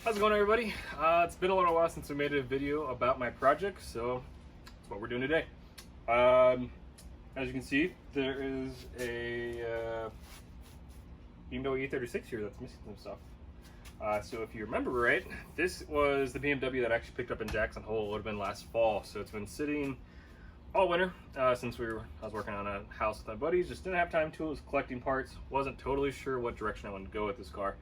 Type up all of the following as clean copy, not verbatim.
How's it going, everybody? It's been a little while since I made a video about my project, so that's what we're doing today. As you can see, there is a BMW E36 here that's missing some stuff. So if you remember right, this was the BMW that I actually picked up in Jackson Hole. It would have been last fall, so it's been sitting all winter since I was working on a house with my buddies. Just didn't have time to. Was collecting parts. Wasn't totally sure what direction I wanted to go with this car.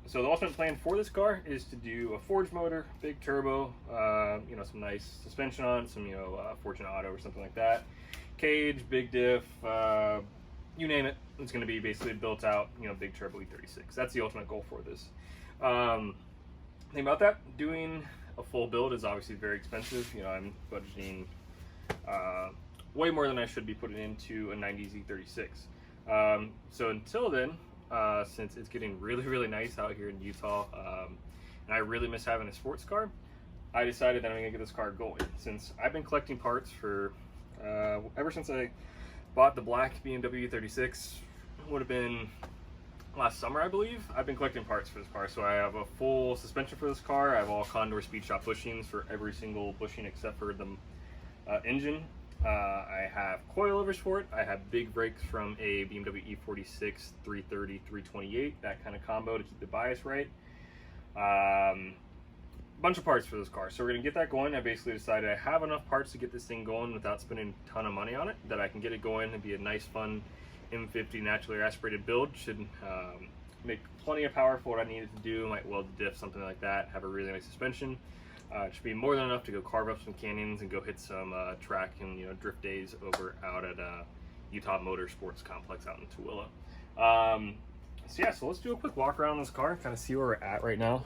So the ultimate plan for this car is to do a forged motor, big turbo, some nice suspension on, some Fortune Auto or something like that, cage, big diff, you name it. It's going to be basically built out, big turbo E36. That's the ultimate goal for this. Thing about that, doing a full build is obviously very expensive. I'm budgeting way more than I should be putting into a 90s E36. So until then, since it's getting really nice out here in Utah, and I really miss having a sports car, I decided that I'm gonna get this car going. Since I've been collecting parts for ever since I bought the black BMW E36, would have been last summer, I believe. I've been collecting parts for this car. So I have a full suspension for this car. I have all Condor Speed Shop bushings for every single bushing except for the engine. I have coilovers for it. I have big brakes from a BMW E46 330 328, that kind of combo to keep the bias right. Bunch of parts for this car, so we're gonna get that going. I basically decided I have enough parts to get this thing going without spending a ton of money on it, that I can get it going and be a nice, fun M50 naturally aspirated build. Should make plenty of power for what I needed to do. Might weld the diff, something like that. Have a really nice suspension. It should be more than enough to go carve up some canyons and go hit some track and drift days over out at Utah Motorsports Complex out in Tooele. So let's do a quick walk around this car, kind of see where we're at right now.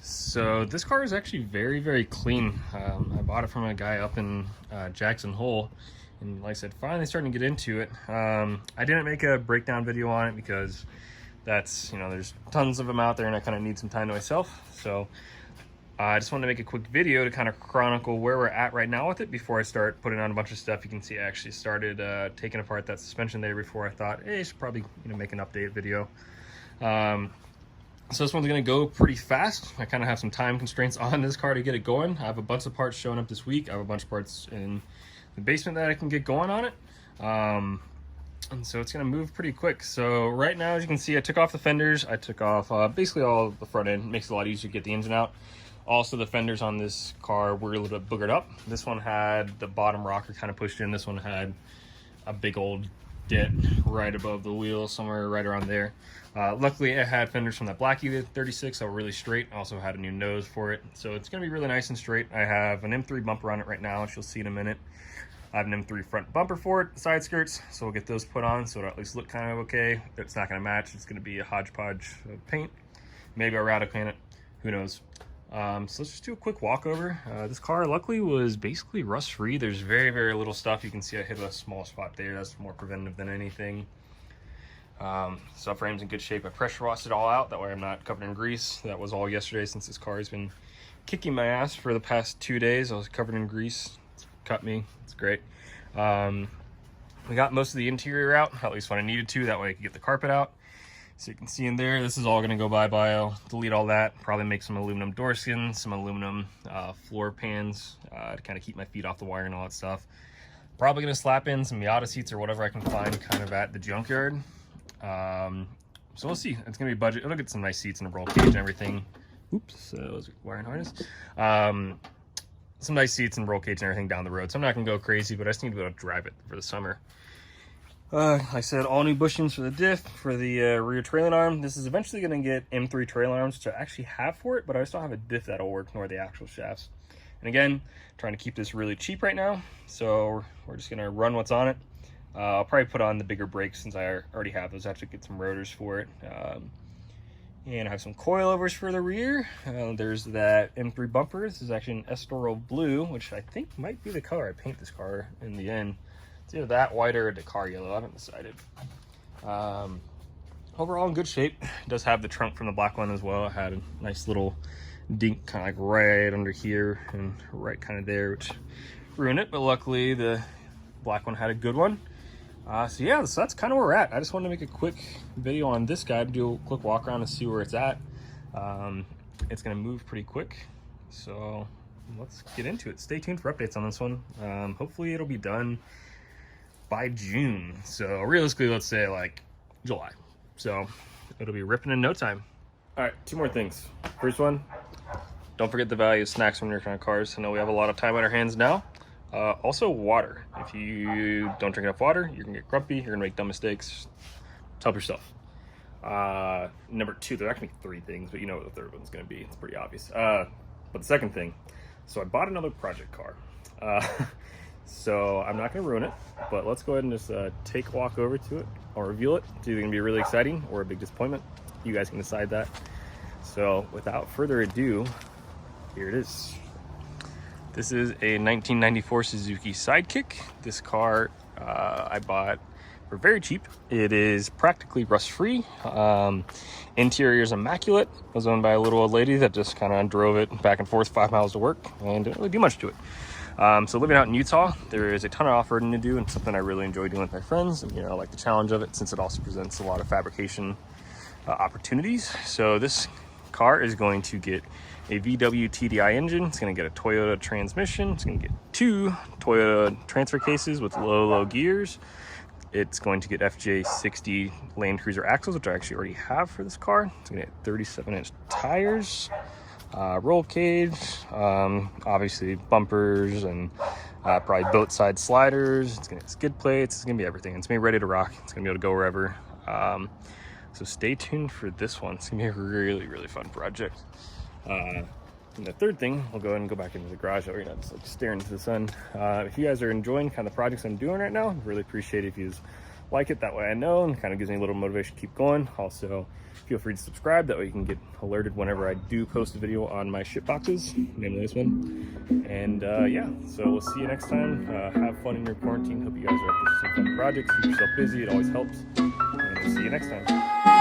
So this car is actually very clean. I bought it from a guy up in Jackson Hole, and like I said, finally starting to get into it. I didn't make a breakdown video on it because that's there's tons of them out there, and I kind of need some time to myself. So I just wanted to make a quick video to kind of chronicle where we're at right now with it before I start putting on a bunch of stuff. You can see I actually started taking apart that suspension there before I thought, hey, I should probably make an update video. So this one's gonna go pretty fast. I kind of have some time constraints on this car to get it going. I have a bunch of parts showing up this week. I have a bunch of parts in the basement that I can get going on it. And so it's gonna move pretty quick. So right now, as you can see, I took off the fenders. I took off basically all the front end. It makes it a lot easier to get the engine out. Also, the fenders on this car were a little bit boogered up. This one had the bottom rocker kind of pushed in. This one had a big old dent right above the wheel, somewhere right around there. Luckily, it had fenders from that black E36 that were really straight. Also had a new nose for it. So it's gonna be really nice and straight. I have an M3 bumper on it right now, which you'll see in a minute. I have an M3 front bumper for it, side skirts, so we'll get those put on so it'll at least look kind of okay. It's not gonna match. It's gonna be a hodgepodge of paint. Maybe I'll rattle paint it, who knows. So let's just do a quick walkover. This car luckily was basically rust free. There's very little stuff. You can see I hit a small spot there. That's more preventative than anything. Subframe's in good shape. I pressure washed it all out, that way I'm not covered in grease. That was all yesterday, since this car has been kicking my ass for the past 2 days. I was covered in grease. It's cut me. It's great. We got most of the interior out, at least when I needed to. That way I could get the carpet out. So you can see in there, this is all gonna go bye-bye. I'll delete all that, probably make some aluminum door skins, some aluminum floor pans to kind of keep my feet off the wire and all that stuff. Probably gonna slap in some Miata seats or whatever I can find kind of at the junkyard. So we'll see. It's gonna be budget. It'll get some nice seats and a roll cage and everything. Oops, that was a wiring harness. Some nice seats and roll cage and everything down the road. So I'm not gonna go crazy, but I just need to be able to drive it for the summer. Like I said, all new bushings for the diff, for the rear trailing arm. This is eventually going to get M3 trailing arms, which I actually have for it, but I still have a diff that'll work, nor the actual shafts. And again, trying to keep this really cheap right now, so we're just going to run what's on it. I'll probably put on the bigger brakes since I already have those. I have to get some rotors for it. And I have some coilovers for the rear. There's that M3 bumper. This is actually an Estoril blue, which I think might be the color I paint this car in the end. It's either that white or the car yellow. I haven't decided. Overall in good shape. It does have the trunk from the black one as well. I had a nice little dink kind of like right under here and right kind of there, which ruined it. But luckily the black one had a good one. So yeah, so that's kind of where we're at. I just wanted to make a quick video on this guy, do a quick walk around and see where it's at. It's gonna move pretty quick, so let's get into it. Stay tuned for updates on this one. Hopefully it'll be done by June. So realistically, let's say like July. So it'll be ripping in no time. All right, 2 more things. First one, don't forget the value of snacks when you're trying cars. I know we have a lot of time on our hands now. Also water. If you don't drink enough water, you're gonna get grumpy, you're gonna make dumb mistakes. Help yourself. Number 2, there are actually 3 things, but you know what the third one's gonna be. It's pretty obvious. But the second thing, so I bought another project car. So I'm not gonna ruin it, but let's go ahead and just take a walk over to it. I'll reveal it. It's either gonna be really exciting or a big disappointment. You guys can decide that. So without further ado, here it is. This is a 1994 Suzuki Sidekick. This car I bought for very cheap. It is practically rust-free. Interior is immaculate. It was owned by a little old lady that just kind of drove it back and forth 5 miles to work and didn't really do much to it. So living out in Utah, there is a ton of off-roading to do and something I really enjoy doing with my friends. And, you know, I like the challenge of it since it also presents a lot of fabrication opportunities. So this car is going to get a VW TDI engine. It's going to get a Toyota transmission. It's going to get 2 Toyota transfer cases with low gears. It's going to get FJ60 Land Cruiser axles, which I actually already have for this car. It's going to get 37-inch tires, roll cage, obviously bumpers, and probably boat side sliders. It's going to get skid plates. It's going to be everything. It's going to be ready to rock. It's going to be able to go wherever. So stay tuned for this one. It's going to be a really fun project. And the third thing, we'll go ahead and go back into the garage over here, just like staring into the sun. If you guys are enjoying kind of the projects I'm doing right now, really appreciate it if you like it. That way I know, and kind of gives me a little motivation to keep going. Also, feel free to subscribe. That way you can get alerted whenever I do post a video on my ship boxes, namely this one. And yeah, so we'll see you next time. Have fun in your quarantine. Hope you guys are up to some fun projects. Keep yourself busy. It always helps. And we'll see you next time.